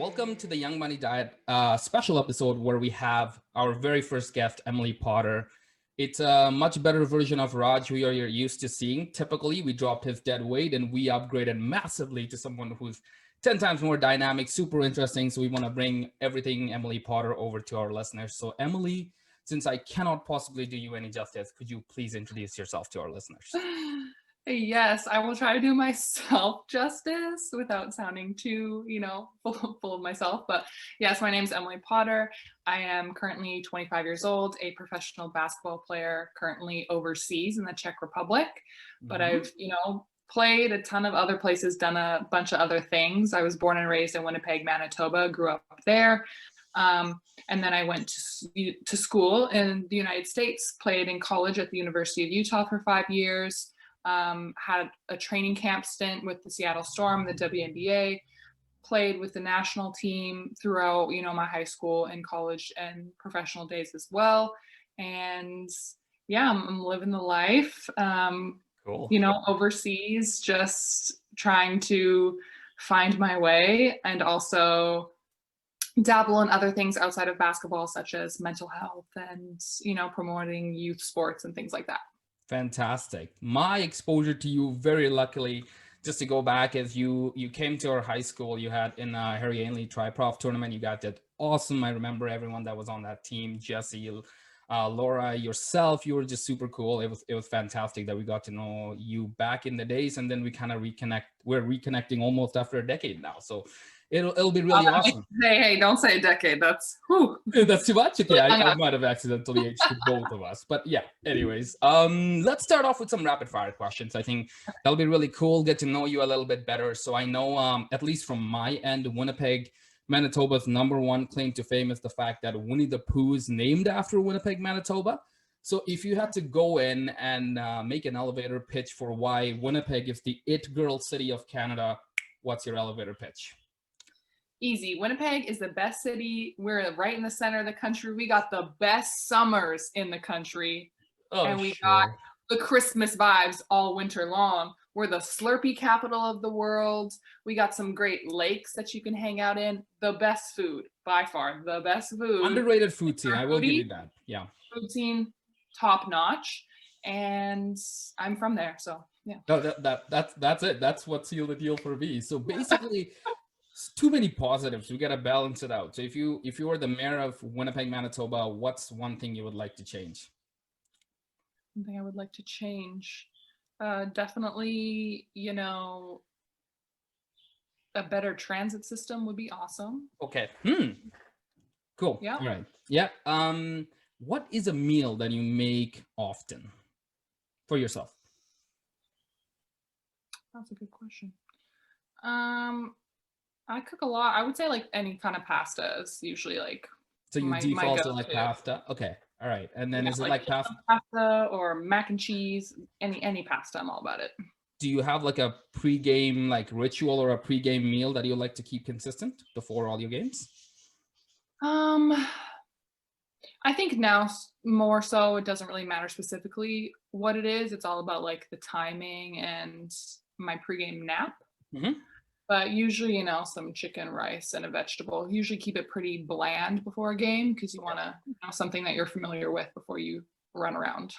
Welcome to the Young Money Diet special episode where we have our very first guest, Emily Potter. It's a much better version of Raj we are used to seeing. Typically, we dropped his dead weight and we upgraded massively to someone who's 10 times more dynamic, super interesting. So we want to bring everything Emily Potter over to our listeners. So Emily, since I cannot possibly do you any justice, could you please introduce yourself to our listeners? Yes, I will try to do myself justice without sounding too, full of myself. But yes, my name is Emily Potter. I am currently 25 years old, a professional basketball player currently overseas in the Czech Republic. But I've, played a ton of other places, done a bunch of other things. I was born and raised in Winnipeg, Manitoba, grew up there. And then I went to school in the United States, played in college at the University of Utah for 5 years. Had a training camp stint with the Seattle Storm, the WNBA, played with the national team throughout, my high school and college and professional days as well. And yeah, I'm living the life, Cool. Overseas, just trying to find my way and also dabble in other things outside of basketball, such as mental health and, promoting youth sports and things like that. Fantastic. My exposure to you, very luckily, just to go back, is you came to our high school. You had in Harry Ainley Tri-Prof tournament. You got that awesome. I remember everyone that was on that team. Jesse, Laura, yourself. You were just super cool. It was fantastic that we got to know you back in the days, and then we kind of reconnect. We're reconnecting almost after a decade now. So it'll be really awesome. Hey, don't say a decade. That's that's too much. Okay, I might have accidentally aged to both of us. But yeah, anyways, let's start off with some rapid fire questions. I think that'll be really cool. Get to know you a little bit better. So I know, at least from my end, Winnipeg, Manitoba's #1 claim to fame is the fact that Winnie the Pooh is named after Winnipeg, Manitoba. So if you had to go in and make an elevator pitch for why Winnipeg is the it girl city of Canada, what's your elevator pitch? Easy. Winnipeg is the best city. We're right in the center of the country. We got the best summers in the country. And we got the Christmas vibes all winter long. We're the Slurpee capital of the world. We got some great lakes that you can hang out in. The best food, by far. The best food. Underrated food scene. I will give you that. Yeah. Food scene, top notch. And I'm from there, so yeah. No, that's it. That's what sealed the deal for me. So basically, too many positives. We gotta balance it out. So if you were the mayor of Winnipeg, Manitoba, what's one thing you would like to change? One thing I would like to change, definitely, a better transit system would be awesome. Okay. Cool. Yeah. All right. Yeah. What is a meal that you make often for yourself? That's a good question. I cook a lot. I would say like any kind of pasta is usually like. So you default to like pasta? Okay. All right. And then is it like pasta or mac and cheese? Any pasta, I'm all about it. Do you have like a pre-game like ritual or a pre-game meal that you like to keep consistent before all your games? I think now more so it doesn't really matter specifically what it is. It's all about like the timing and my pre-game nap. Mm-hmm. But usually, some chicken, rice, and a vegetable. Usually keep it pretty bland before a game because you want to know something that you're familiar with before you run around.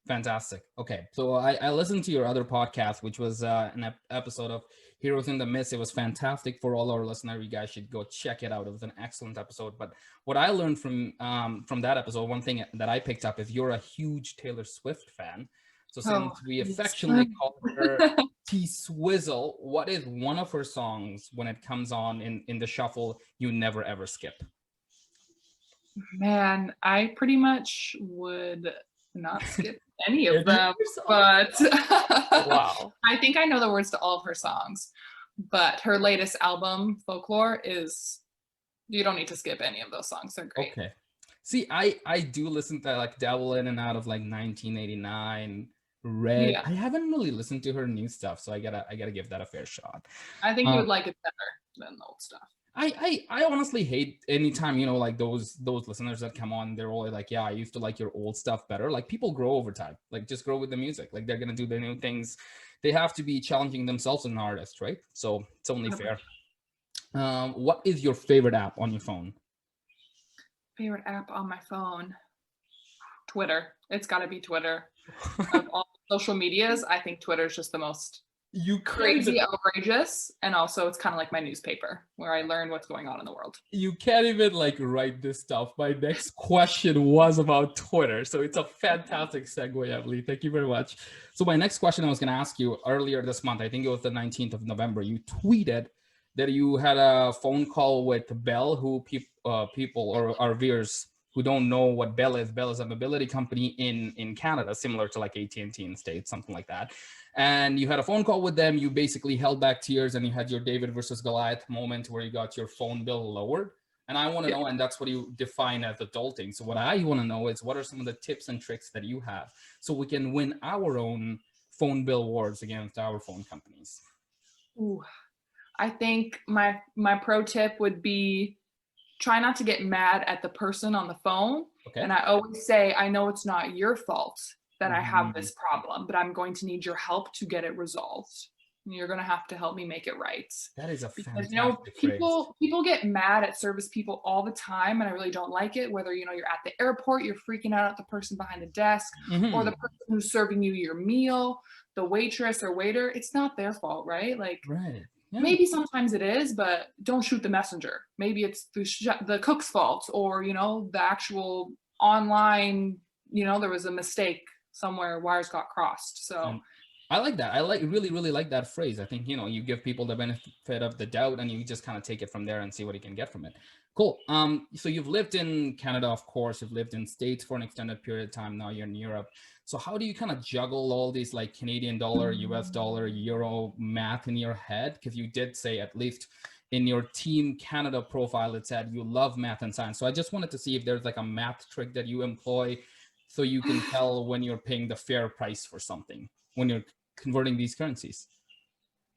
Fantastic. Okay. So I listened to your other podcast, which was an episode of Heroes in the Mist. It was fantastic for all our listeners. You guys should go check it out. It was an excellent episode. But what I learned from that episode, one thing that I picked up is you're a huge Taylor Swift fan. So since we affectionately call her T-Swizzle, what is one of her songs when it comes on in the shuffle you never ever skip? Man, I pretty much would not skip any of them, but wow. I think I know the words to all of her songs. But her latest album, Folklore, you don't need to skip any of those songs. They're great. Okay. See, I do listen to like dabble in and out of like 1989. Red. Yeah. I haven't really listened to her new stuff, so I gotta give that a fair shot. I think you would like it better than the old stuff. I honestly hate anytime, like those listeners that come on, they're all like, yeah, I used to like your old stuff better. Like people grow over time, like just grow with the music. Like they're gonna do the new things. They have to be challenging themselves as an artist, right? So it's only fair. What is your favorite app on your phone? Favorite app on my phone? Twitter. It's got to be Twitter. Of all social medias, I think Twitter is just the most You crazy, outrageous, and also it's kind of like my newspaper where I learn what's going on in the world. You can't even like write this stuff. My next question was about Twitter, so it's a fantastic segue, Emily. Thank you very much. So my next question I was going to ask you earlier this month, I think it was the 19th of November, you tweeted that you had a phone call with Bell, who people or our viewers who don't know what Bell is a mobility company in Canada, similar to like AT&T in States, something like that. And you had a phone call with them. You basically held back tears and you had your David versus Goliath moment where you got your phone bill lowered. And I want to know, and that's what you define as adulting. So what I want to know is what are some of the tips and tricks that you have so we can win our own phone bill wars against our phone companies? Ooh, I think my pro tip would be try not to get mad at the person on the phone. Okay. And I always say, I know it's not your fault that I have this problem, but I'm going to need your help to get it resolved. And you're going to have to help me make it right. That is a because fantastic people get mad at service people all the time, and I really don't like it. Whether you're at the airport, you're freaking out at the person behind the desk, or the person who's serving you your meal, the waitress or waiter. It's not their fault, right? Like, right. Yeah. Maybe sometimes it is, but don't shoot the messenger. Maybe it's the cook's fault, or the actual online. There was a mistake somewhere, wires got crossed. So. And I like that. I really like that phrase. I think, you give people the benefit of the doubt and you just kind of take it from there and see what you can get from it. Cool. So you've lived in Canada, of course, you've lived in States for an extended period of time. Now you're in Europe. So how do you kind of juggle all these like Canadian dollar, US dollar, euro math in your head? Because you did say, at least in your Team Canada profile, it said you love math and science. So I just wanted to see if there's like a math trick that you employ so you can tell when you're paying the fair price for something, when you're converting these currencies.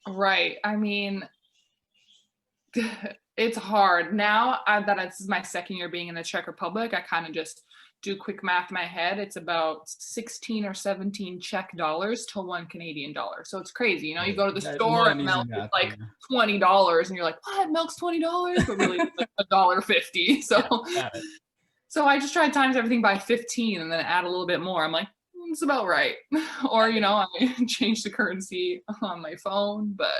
Right. I mean, it's hard. Now that this is my second year being in the Czech Republic, I kind of just do quick math in my head. It's about 16 or 17 Czech dollars to $1 Canadian dollar. So it's crazy. You go to the store and milk is like $20 and you're like, what? Milk's $20? But really it's like $1.50. So, so I just try to times everything by 15 and then add a little bit more. I'm like, it's about right. Or, I change the currency on my phone, but.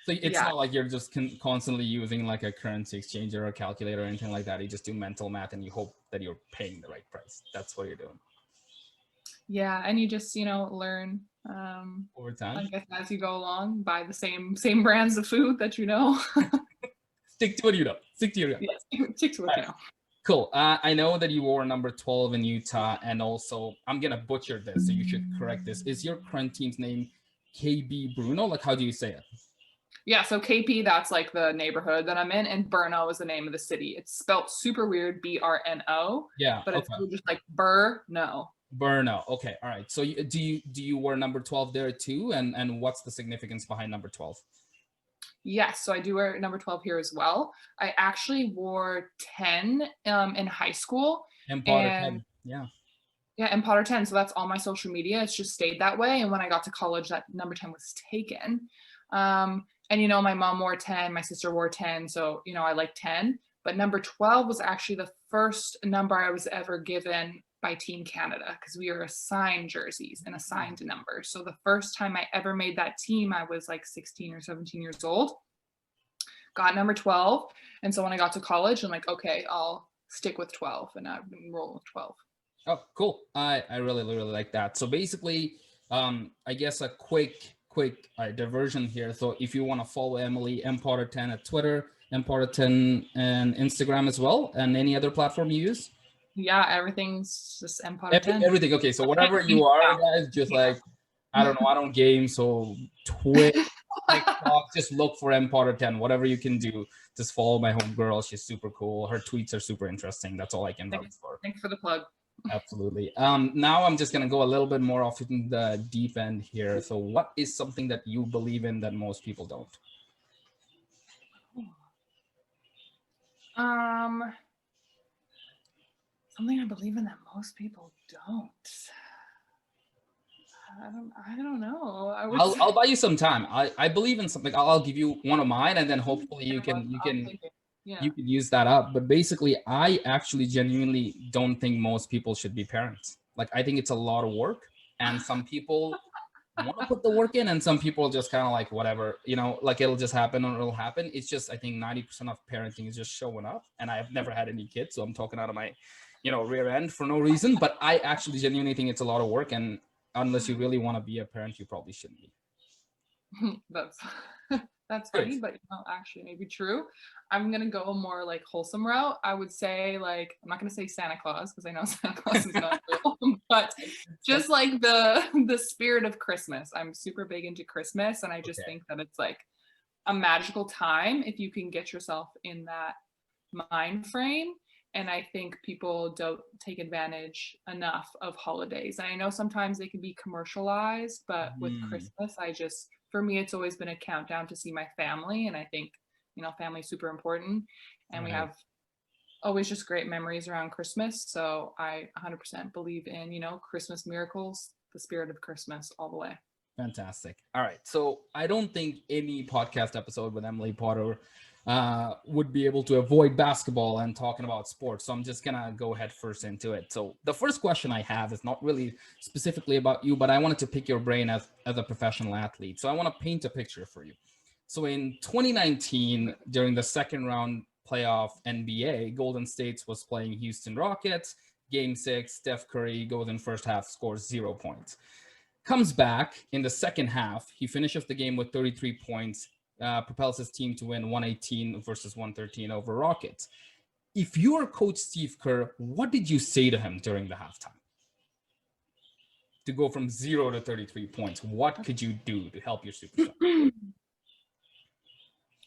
So it's not like you're just constantly using like a currency exchanger or a calculator or anything like that. You just do mental math and you hope that you're paying the right price. That's what you're doing. Yeah, and you just learn over time. I guess as you go along, buy the same brands of food that you know. Stick to what you know. Stick to your stick to what you know. Cool. I know that you wore number 12 in Utah, and also I'm gonna butcher this, so you should correct this. Is your current team's name KP Brno? Like, how do you say it? Yeah, so KP, that's like the neighborhood that I'm in, and Brno is the name of the city. It's spelled super weird, BRNO. Yeah, but it's just like Brno. Brno. Okay, all right. So do you wear number 12 there too? And what's the significance behind number 12? Yes, so I do wear number 12 here as well. I actually wore 10 in high school. And Potter 10, yeah. Yeah, and Potter 10. So that's all my social media. It's just stayed that way. And when I got to college, that number 10 was taken. And my mom wore 10, my sister wore 10. So, I like 10. But number 12 was actually the first number I was ever given by Team Canada, because we were assigned jerseys and assigned numbers. So the first time I ever made that team, I was like 16 or 17 years old. Got number 12. And so when I got to college, I'm like, okay, I'll stick with 12. And I've been rolling with 12. Oh, cool. I really like that. So basically, I guess a quick diversion here. So if you want to follow Emily, mpotter10 at Twitter, mpotter10 and Instagram as well, and any other platform you use? Yeah, everything's just mpotter10. Everything. Okay, so whatever you are, guys, just like, I don't know, I don't game, so Twitch, TikTok, just look for mpotter10. Whatever you can do, just follow my homegirl. She's super cool. Her tweets are super interesting. That's all I can vouch for. Thanks for the plug. Absolutely. Now I'm just going to go a little bit more off in the deep end here. So what is something that you believe in that most people don't? Something I believe in that most people don't. I don't know. I would I'll buy you some time. I believe in something. I'll give you one of mine, and then hopefully you can yeah. you can use that up. But basically, I actually genuinely don't think most people should be parents. Like, I think it's a lot of work, and some people want to put the work in, and some people just kind of like whatever, like it'll just happen or it'll happen. It's just, I think 90% of parenting is just showing up, and I've never had any kids, so I'm talking out of my rear end for no reason. But I actually genuinely think it's a lot of work, and unless you really want to be a parent, you probably shouldn't be. That's that's Good. funny, but actually maybe true. I'm gonna go a more like wholesome route. I would say, like, I'm not gonna say Santa Claus because I know Santa Claus is not real, but just like the spirit of Christmas. I'm super big into Christmas, and I just think that it's like a magical time if you can get yourself in that mind frame. And I think people don't take advantage enough of holidays. And I know sometimes they can be commercialized, but with Christmas, for me, it's always been a countdown to see my family. And I think, family is super important. And we have always just great memories around Christmas. So I 100% believe in, Christmas miracles, the spirit of Christmas all the way. Fantastic. All right. So I don't think any podcast episode with Emily Potter would be able to avoid basketball and talking about sports. So I'm just going to go head first into it. So the first question I have is not really specifically about you, but I wanted to pick your brain as a professional athlete. So I want to paint a picture for you. So in 2019, during the second round playoff NBA, Golden State was playing Houston Rockets. Game 6, Steph Curry goes in first half, scores 0 points. Comes back in the second half. He finishes the game with 33 points, propels his team to win 118 versus 113 over Rockets. If you are Coach Steve Kerr, what did you say to him during the halftime? To go from 0 to 33 points, what could you do to help your superstar?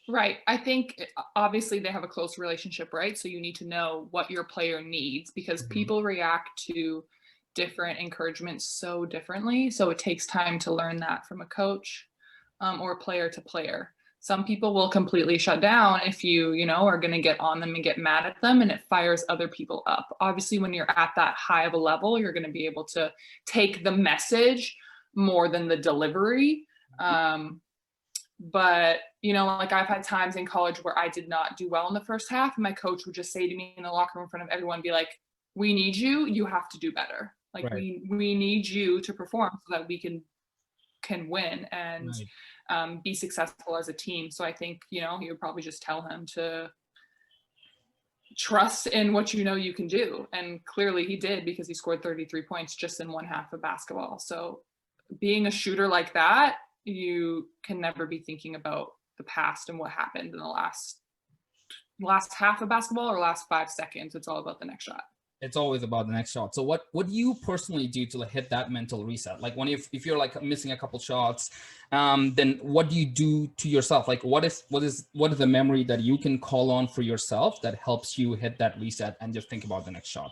Right. I think obviously they have a close relationship, right? So you need to know what your player needs, because people react to different encouragements so differently. So it takes time to learn that from a coach or player to player. Some people will completely shut down if you are going to get on them and get mad at them, and it fires other people up. Obviously, when you're at that high of a level, you're going to be able to take the message more than the delivery. But, like I've had times in college where I did not do well in the first half, and my coach would just say to me in the locker room in front of everyone, be like, we need you, you have to do better. Like, right. we need you to perform so that we can win and be successful as a team. So I think, you would probably just tell him to trust in what you can do. And clearly he did, because he scored 33 points just in one half of basketball. So being a shooter like that, you can never be thinking about the past and what happened in the last half of basketball or last 5 seconds. It's all about the next shot. It's always about the next shot. So what do you personally do to hit that mental reset? Like, if you're like missing a couple shots, then what do you do to yourself? Like, what is the memory that you can call on for yourself that helps you hit that reset and just think about the next shot?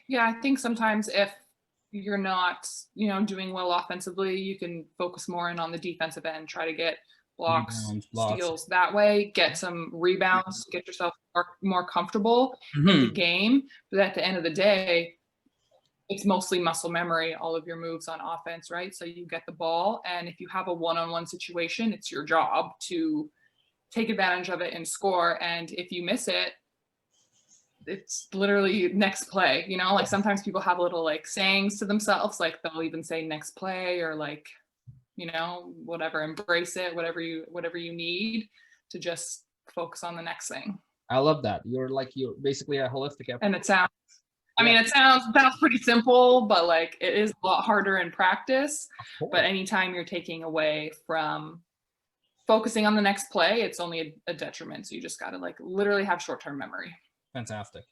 Yeah, I think sometimes if you're not, doing well offensively, you can focus more in on the defensive end, try to get blocks, steals that way, get some rebounds, get yourself more comfortable in the game. But at the end of the day, it's mostly muscle memory, all of your moves on offense, right? So you get the ball, and if you have a one-on-one situation, it's your job to take advantage of it and score. And if you miss it, it's literally next play, like sometimes people have little like sayings to themselves, like they'll even say next play, or like, whatever, embrace it, whatever you need to just focus on the next thing. I love that. You're basically a holistic effort. And it sounds, it sounds pretty simple, but like it is a lot harder in practice. But anytime you're taking away from focusing on the next play, it's only a detriment. So you just got to like literally have short-term memory. Fantastic.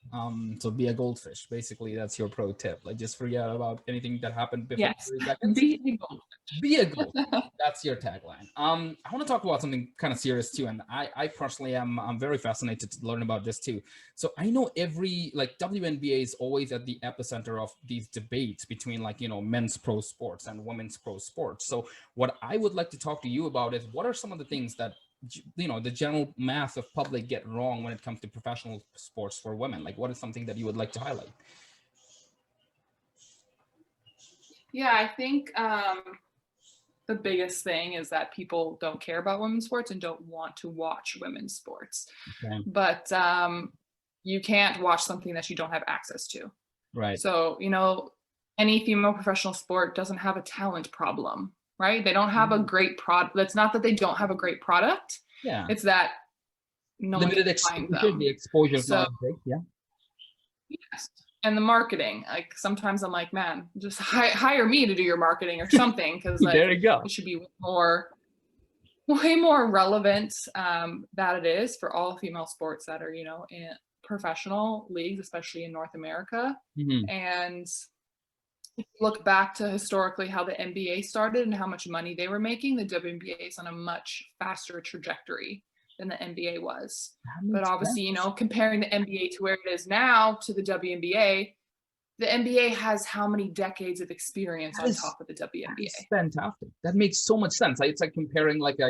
So be a goldfish. Basically, that's your pro tip. Like, just forget about anything that happened before 3 seconds. Be a goldfish. Be a goldfish. That's your tagline. I want to talk about something kind of serious too, and I personally I'm very fascinated to learn about this too. So I know WNBA is always at the epicenter of these debates between men's pro sports and women's pro sports. So what I would like to talk to you about is, what are some of the things that the general mass of public get wrong when it comes to professional sports for women? Like, what is something that you would like to highlight? Yeah, I think the biggest thing is that people don't care about women's sports and don't want to watch women's sports. Okay. But you can't watch something that you don't have access to. Right. So, any female professional sport doesn't have a talent problem, right? They don't have a great product. That's not that they don't have a great product. Yeah. It's that no one Limited can find exposure. them. The exposure is So, not as big. Yeah. yes. And the marketing, like sometimes I'm like, man, just hire me to do your marketing or something, because like There you go. it should be way more relevant that it is for all female sports that are, in professional leagues, especially in North America. Mhm. And if you look back to historically how the NBA started and how much money they were making, the WNBA is on a much faster trajectory than the NBA was. That But makes obviously, sense. comparing the NBA to where it is now to the WNBA, the NBA has how many decades of experience That on is top of the that WNBA? is fantastic. That makes so much sense. It's like comparing like a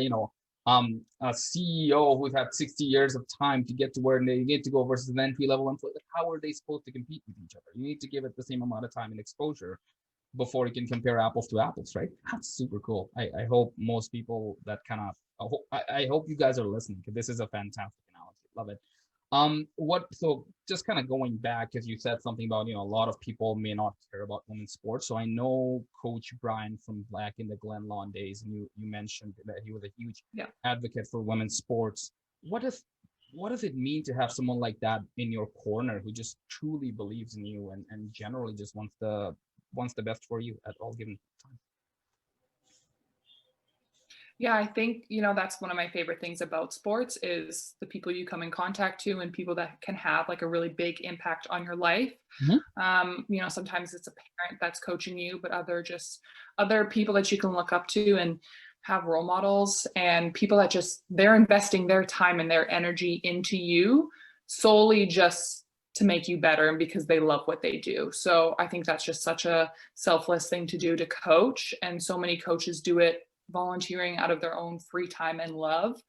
CEO who's had 60 years of time to get to where they need to go versus an entry level employee. Like, how are they supposed to compete with each other? You need to give it the same amount of time and exposure before you can compare apples to apples, right? That's super cool. I hope most people that kind of I hope you guys are listening, because this is a fantastic analogy. Love it. So just kind of going back, because you said something about, a lot of people may not care about women's sports. So I know Coach Brian from back in the Glen Lawn days, and you mentioned that he was a huge advocate for women's sports. What does it mean to have someone like that in your corner who just truly believes in you and generally just wants the best for you at all given time? Yeah, I think, that's one of my favorite things about sports is the people you come in contact to and people that can have like a really big impact on your life. Sometimes it's a parent that's coaching you, but other people that you can look up to and have role models, and people that they're investing their time and their energy into you solely just to make you better and because they love what they do. So I think that's just such a selfless thing to do, to coach. And so many coaches do it volunteering out of their own free time and love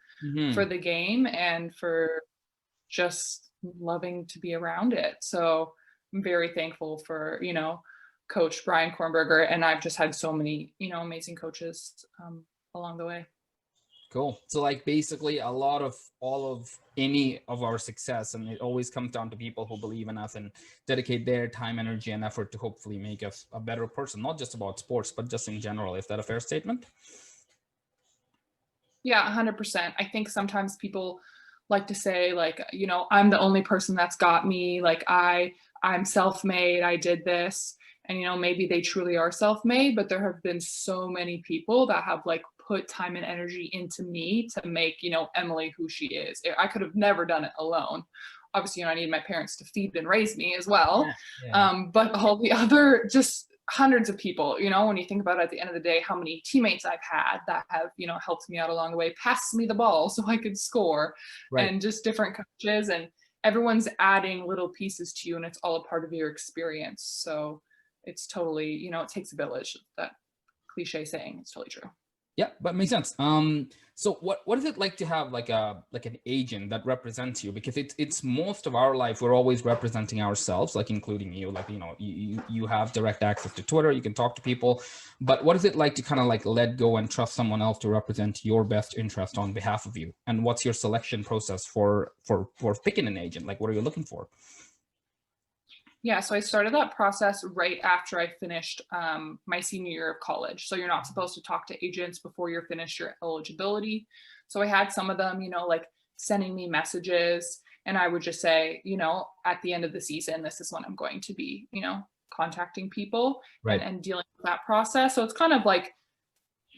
for the game and for just loving to be around it. So I'm very thankful for, Coach Brian Kornberger, and I've just had so many, amazing coaches along the way. Cool. So like basically all of any of our success, and it always comes down to people who believe in us and dedicate their time, energy, and effort to hopefully make us a better person, not just about sports, but just in general. Is that a fair statement? Yeah, 100%. I think sometimes people like to say like, I'm the only person that's got me. Like I'm self-made. I did this. And, maybe they truly are self-made, but there have been so many people that have like put time and energy into me to make, Emily who she is. I could have never done it alone. Obviously, I need my parents to feed and raise me as well. But all the other just hundreds of people, when you think about it, at the end of the day, how many teammates I've had that have, helped me out along the way, passed me the ball so I could score, and just different coaches, and everyone's adding little pieces to you, and it's all a part of your experience. So it's totally, it takes a village, that cliche saying. It's totally true. Yeah, but makes sense. So what is it like to have like an agent that represents you? Because it's most of our life we're always representing ourselves, like including you. Like you have direct access to Twitter, you can talk to people. But what is it like to kind of like let go and trust someone else to represent your best interest on behalf of you? And what's your selection process for picking an agent? Like, what are you looking for? Yeah, so I started that process right after I finished my senior year of college. So you're not supposed to talk to agents before you're finished your eligibility. So I had some of them, like sending me messages, and I would just say, at the end of the season, this is when I'm going to be, contacting people and dealing with that process. So it's kind of like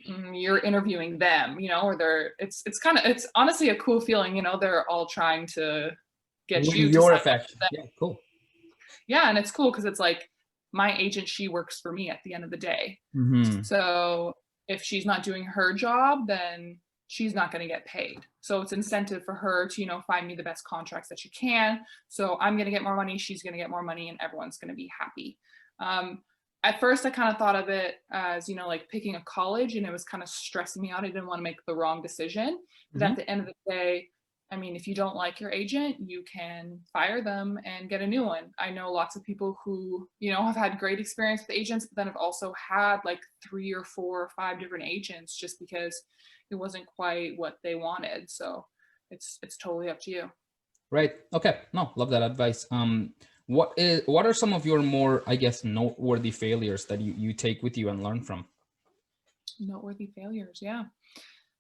you're interviewing them, or it's honestly a cool feeling, they're all trying to get you your to affection. Yeah, cool. Yeah, and it's cool because it's like my agent, she works for me at the end of the day. So if she's not doing her job, then she's not going to get paid. So it's incentive for her to, find me the best contracts that she can. So I'm going to get more money, she's going to get more money, and everyone's going to be happy. At first, I kind of thought of it as, like picking a college, and it was kind of stressing me out. I didn't want to make the wrong decision. But at the end of the day, I mean, if you don't like your agent, you can fire them and get a new one. I know lots of people who, have had great experience with agents, but then have also had like 3 or 4 or 5 different agents just because it wasn't quite what they wanted. So it's totally up to you. Right. Okay. No, love that advice. What are some of your more, I guess, noteworthy failures that you take with you and learn from? Noteworthy failures. Yeah.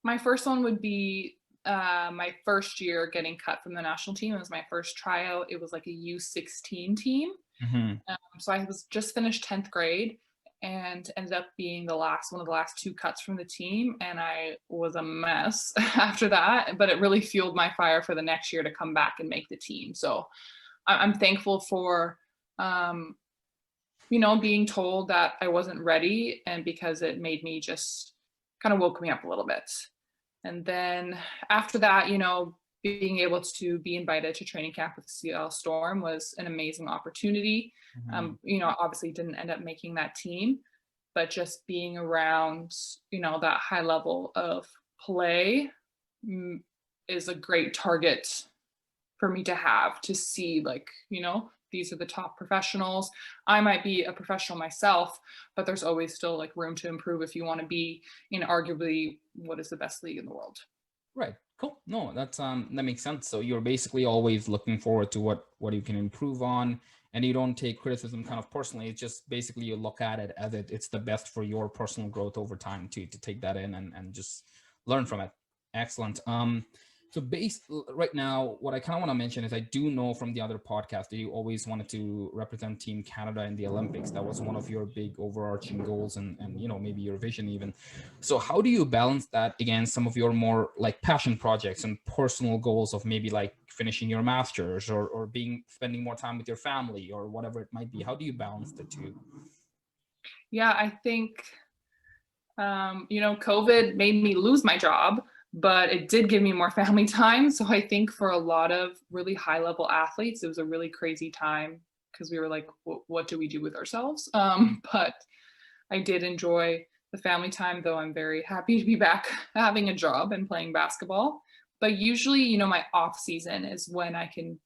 My first one would be my first year getting cut from the national team. It was my first tryout. It was like a U16 team. So I was just finished 10th grade and ended up being one of the last 2 cuts from the team. And I was a mess after that, but it really fueled my fire for the next year to come back and make the team. So I'm thankful for, being told that I wasn't ready, and because it made me just kind of woke me up a little bit. And then after that, being able to be invited to training camp with the Seattle Storm was an amazing opportunity. Obviously didn't end up making that team, but just being around, that high level of play is a great target for me to have, to see like, these are the top professionals. I might be a professional myself, but there's always still like room to improve if you want to be in arguably what is the best league in the world. Right. Cool. No, that makes sense. So you're basically always looking forward to what you can improve on, and you don't take criticism kind of personally. It's just basically you look at it as it's the best for your personal growth over time to take that in and just learn from it. Excellent. So right now, what I kind of want to mention is I do know from the other podcast that you always wanted to represent Team Canada in the Olympics. That was one of your big overarching goals and maybe your vision even. So how do you balance that against some of your more like passion projects and personal goals of maybe like finishing your master's or spending more time with your family or whatever it might be? How do you balance the two? Yeah, I think, COVID made me lose my job, but it did give me more family time. So I think for a lot of really high level athletes, it was a really crazy time because we were like, what do we do with ourselves? But I did enjoy the family time, though I'm very happy to be back having a job and playing basketball. But usually, my off season is when I can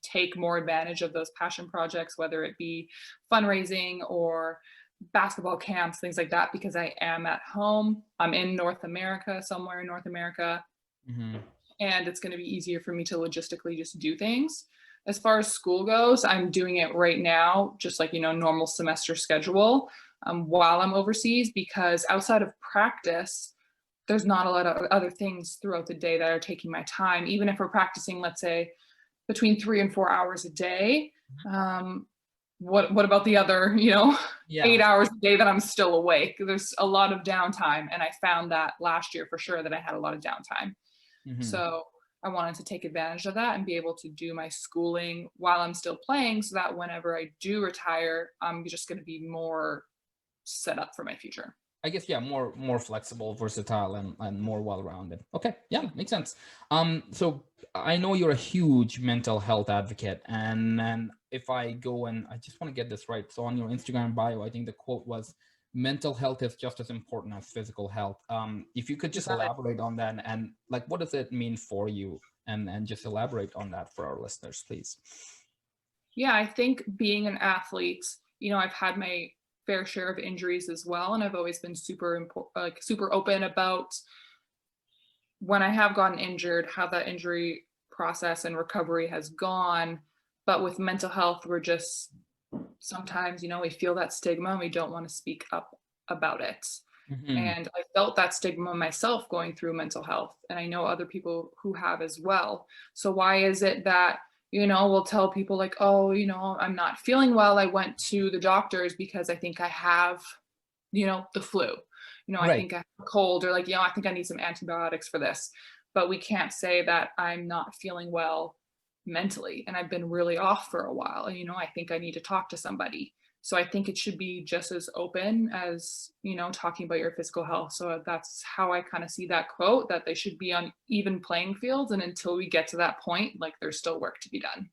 take more advantage of those passion projects, whether it be fundraising or basketball camps, things like that, because I am at home. I'm in somewhere in North America, and it's going to be easier for me to logistically just do things. As far as school goes, I'm doing it right now, just like, normal semester schedule while I'm overseas, because outside of practice, there's not a lot of other things throughout the day that are taking my time. Even if we're practicing, let's say, between 3 and 4 hours a day, what about the other 8 hours a day that I'm still awake? There's a lot of downtime, and I found that last year for sure that I had a lot of downtime. So I wanted to take advantage of that and be able to do my schooling while I'm still playing, so that whenever I do retire, I'm just going to be more set up for my future. I guess, yeah, more flexible, versatile, and more well-rounded. Okay, yeah, makes sense. So I know you're a huge mental health advocate, and then if I go and I just want to get this right. So on your Instagram bio, I think the quote was, "Mental health is just as important as physical health." If you could just elaborate on that, and like, what does it mean for you, and just elaborate on that for our listeners, please. Yeah, I think being an athlete, I've had my fair share of injuries as well, and I've always been super open about when I have gotten injured, how that injury process and recovery has gone. But with mental health, we're just sometimes, we feel that stigma and we don't want to speak up about it. And I felt that stigma myself going through mental health, and I know other people who have as well. So why is it that we'll tell people like, oh, I'm not feeling well, I went to the doctors because I think I have, the flu, I think I have a cold, or like, I think I need some antibiotics for this. But we can't say that I'm not feeling well mentally, and I've been really off for a while, and I think I need to talk to somebody. So I think it should be just as open as, talking about your physical health. So that's how I kind of see that quote, that they should be on even playing fields. And until we get to that point, like, there's still work to be done.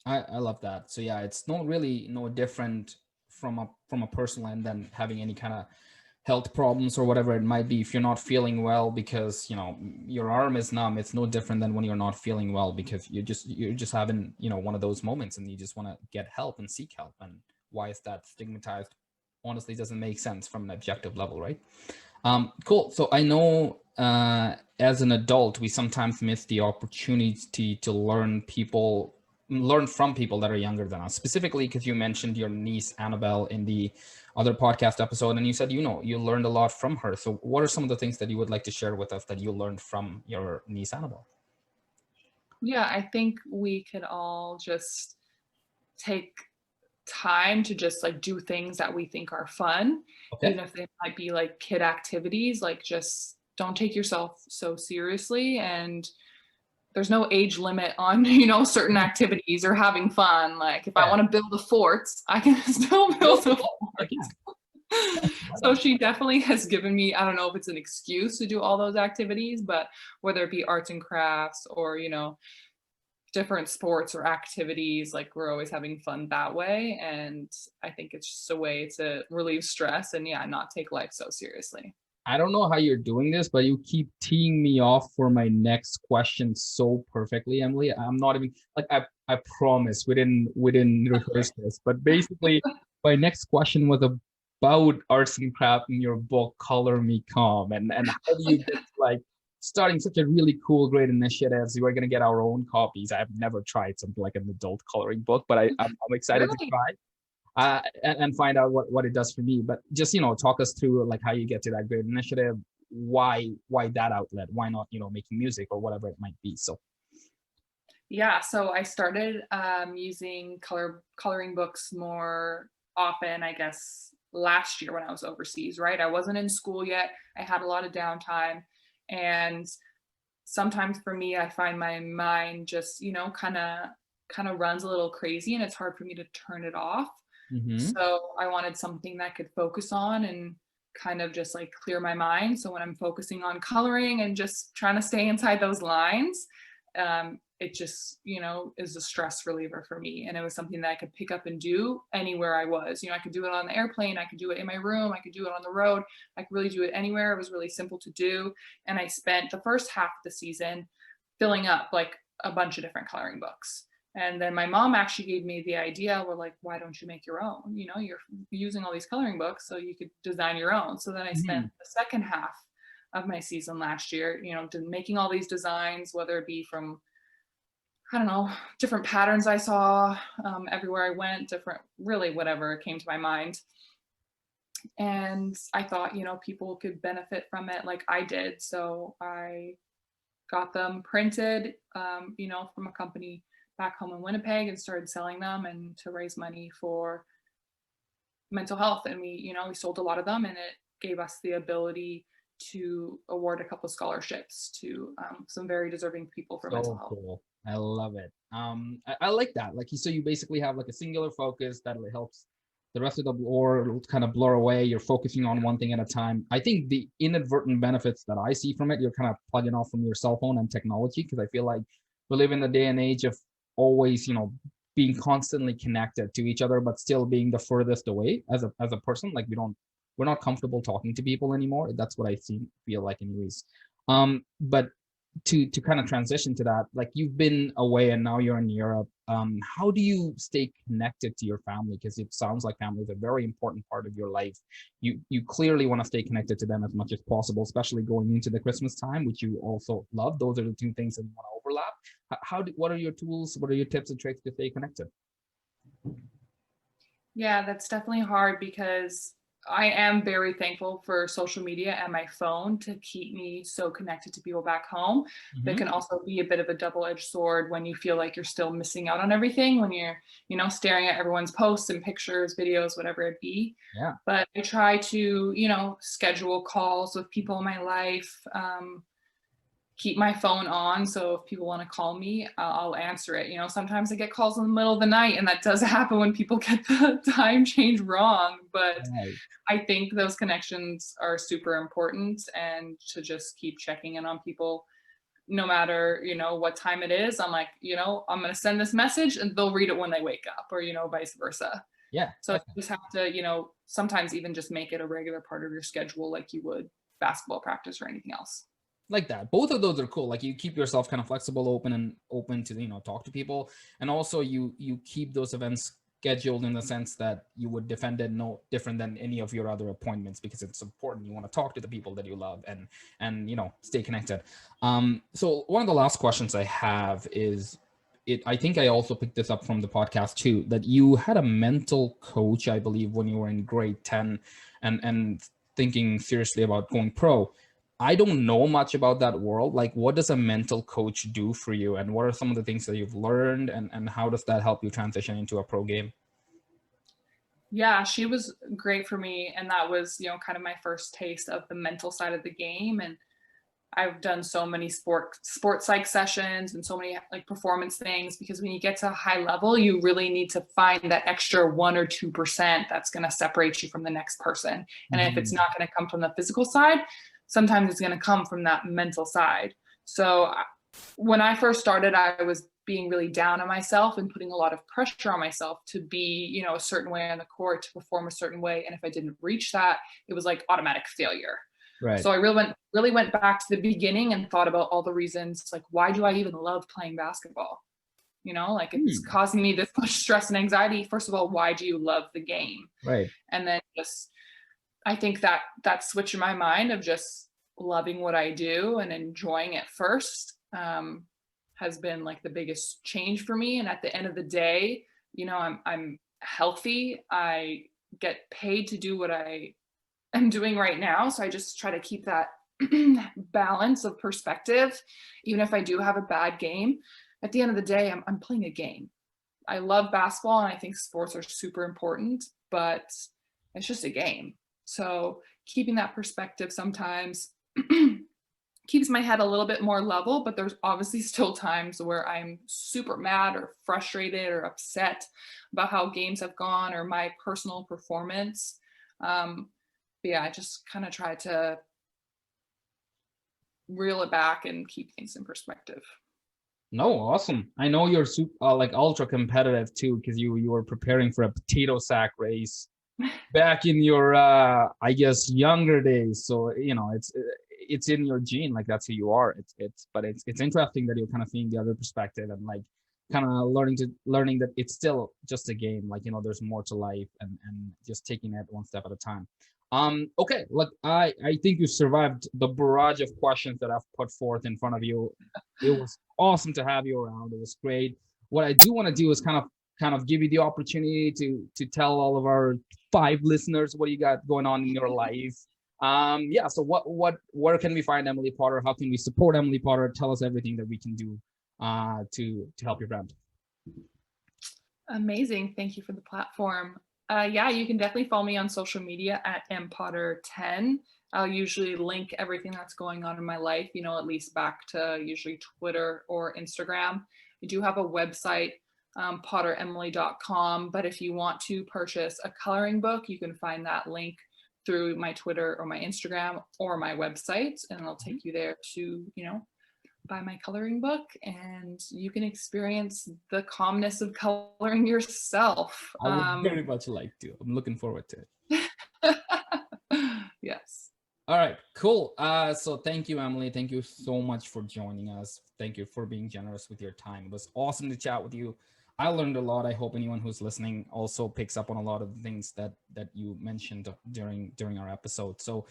I love that. So yeah, it's no different from a personal end than having any kind of health problems or whatever it might be, if you're not feeling well because, you know, your arm is numb, it's no different than when you're not feeling well because you're just having, you know, one of those moments and you just want to get help and seek help. And why is that stigmatized? Honestly, doesn't make sense from an objective level, right? Cool. So I know as an adult, we sometimes miss the opportunity to learn from people that are younger than us, specifically because you mentioned your niece Annabelle in the other podcast episode, and you said, you know, you learned a lot from her. So what are some of the things that you would like to share with us that you learned from your niece Annabelle? Yeah, I think we could all just take time to just like do things that we think are fun, Okay. even if they might be like kid activities. Like, just don't take yourself so seriously, and there's no age limit on, you know, certain activities or having fun. Like, if I want to build a fort, I can still build a fort. So she definitely has given me, I don't know if it's an excuse to do all those activities, but whether it be arts and crafts or, you know, different sports or activities, like we're always having fun that way. And I think it's just a way to relieve stress and, yeah, not take life so seriously. I don't know how you're doing this, but you keep teeing me off for my next question so perfectly, Emily. I'm not even like I promise we didn't rehearse this, but basically my next question was about arts and craft in your book Color Me Calm, and how do you get like starting such a really cool, great initiatives? We're gonna get our own copies. I've never tried something like an adult coloring book, but I'm excited to try. And find out what it does for me. But just, you know, talk us through like how you get to that great initiative, why that outlet, why not, you know, making music or whatever it might be. So yeah, so I started using coloring books more often, I guess, last year when I was overseas, right? I wasn't in school yet. I had a lot of downtime, and sometimes for me, I find my mind just, you know, kind of runs a little crazy, and it's hard for me to turn it off. So I wanted something that I could focus on and kind of just like clear my mind. So when I'm focusing on coloring and just trying to stay inside those lines, it just, you know, is a stress reliever for me. And it was something that I could pick up and do anywhere I was. You know, I could do it on the airplane, I could do it in my room, I could do it on the road, I could really do it anywhere. It was really simple to do. And I spent the first half of the season filling up like a bunch of different coloring books. And then my mom actually gave me the idea, we're like, why don't you make your own? You know, you're using all these coloring books, so you could design your own. So then I spent the second half of my season last year, you know, making all these designs, whether it be from, I don't know, different patterns I saw everywhere I went, different, really whatever came to my mind. And I thought, you know, people could benefit from it like I did. So I got them printed, you know, from a company back home in Winnipeg, and started selling them and to raise money for mental health. And we, you know, we sold a lot of them, and it gave us the ability to award a couple of scholarships to some very deserving people for mental health. Cool. I love it. I like that. Like, so you basically have like a singular focus that helps the rest of the or kind of blur away. You're focusing on one thing at a time. I think the inadvertent benefits that I see from it, you're kind of plugging off from your cell phone and technology, because I feel like we live in the day and age of always, you know, being constantly connected to each other, but still being the furthest away as a person. Like we're not comfortable talking to people anymore. That's what I feel like anyways. But to kind of transition to that, like you've been away and now you're in Europe. How do you stay connected to your family? Because it sounds like family is a very important part of your life. You clearly want to stay connected to them as much as possible, especially going into the Christmas time, which you also love. Those are the two things that you want to overlap. What are your tools? What are your tips and tricks to stay connected? Yeah, that's definitely hard, because I am very thankful for social media and my phone to keep me so connected to people back home. That can also be a bit of a double-edged sword when you feel like you're still missing out on everything, when you're, you know, staring at everyone's posts and pictures, videos, whatever it be. Yeah. But I try to, you know, schedule calls with people in my life, keep my phone on. So if people want to call me, I'll answer it. You know, sometimes I get calls in the middle of the night, and that does happen when people get the time change wrong. But I think those connections are super important, and to just keep checking in on people, no matter, you know, what time it is. I'm like, you know, I'm going to send this message and they'll read it when they wake up, or, you know, vice versa. Yeah. So you just have to, sometimes even just make it a regular part of your schedule like you would basketball practice or anything else. Like that. Both of those are cool. Like you keep yourself kind of flexible, open to, talk to people. And also you keep those events scheduled in the sense that you would defend it no different than any of your other appointments, because it's important. You want to talk to the people that you love and stay connected. So one of the last questions I have is, I think I also picked this up from the podcast too, that you had a mental coach, I believe, when you were in grade 10 and thinking seriously about going pro. I don't know much about that world. Like, what does a mental coach do for you? And what are some of the things that you've learned, and how does that help you transition into a pro game? Yeah, she was great for me. And that was, kind of my first taste of the mental side of the game. And I've done so many sports psych sessions and so many like performance things, because when you get to a high level, you really need to find that extra 1 or 2% that's going to separate you from the next person. And if it's not going to come from the physical side, sometimes it's going to come from that mental side. So when I first started, I was being really down on myself and putting a lot of pressure on myself to be, a certain way on the court, to perform a certain way. And if I didn't reach that, it was like automatic failure. Right. So I really went back to the beginning and thought about all the reasons, like, why do I even love playing basketball? Like, it's causing me this much stress and anxiety. First of all, why do you love the game? Right. And then I think that switch in my mind of just loving what I do and enjoying it first has been like the biggest change for me. And at the end of the day, I'm healthy. I get paid to do what I am doing right now. So I just try to keep that balance of perspective. Even if I do have a bad game, at the end of the day, I'm playing a game. I love basketball and I think sports are super important, but it's just a game. So keeping that perspective sometimes keeps my head a little bit more level, but there's obviously still times where I'm super mad or frustrated or upset about how games have gone or my personal performance. But yeah, I just kind of try to reel it back and keep things in perspective. No, awesome. I know you're like ultra competitive too, because you were preparing for a potato sack race back in your I guess younger days. So it's in your gene, like that's who you are. It's interesting that you're kind of seeing the other perspective and like kind of learning that it's still just a game. Like, there's more to life and just taking it one step at a time. Okay, look, I think you survived the barrage of questions that I've put forth in front of you. It was awesome to have you around. It was great. What I do want to do is kind of give you the opportunity to tell all of our 5 listeners what you got going on in your life. So where can we find Emily Potter? How can we support Emily Potter? Tell us everything that we can do to help your brand. Amazing. Thank you for the platform. You can definitely follow me on social media at mpotter10. I'll usually link everything that's going on in my life, at least back to usually Twitter or Instagram. I do have a website, potteremily.com, but if you want to purchase a coloring book, you can find that link through my Twitter or my Instagram or my website, and it'll take you there to, buy my coloring book, and you can experience the calmness of coloring yourself. I would very much like to. I'm looking forward to it. Yes. All right, cool. So thank you, Emily. Thank you so much for joining us. Thank you for being generous with your time. It was awesome to chat with you. I learned a lot. I hope anyone who's listening also picks up on a lot of the things that you mentioned during our episode. So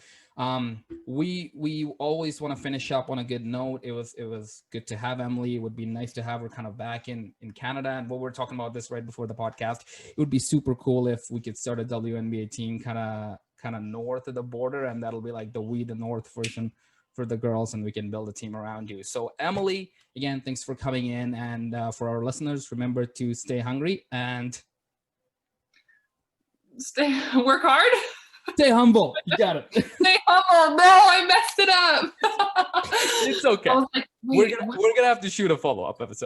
we always want to finish up on a good note. It was good to have Emily. It would be nice to have her kind of back in Canada. And what we're talking about this right before the podcast, it would be super cool if we could start a WNBA team kind of north of the border, and that'll be like the North version for the girls, and we can build a team around you. So Emily, again, thanks for coming in. And for our listeners, remember to stay hungry and work hard. Stay humble. You got it. Stay humble. No, I messed it up. It's okay. We're gonna have to shoot a follow-up episode.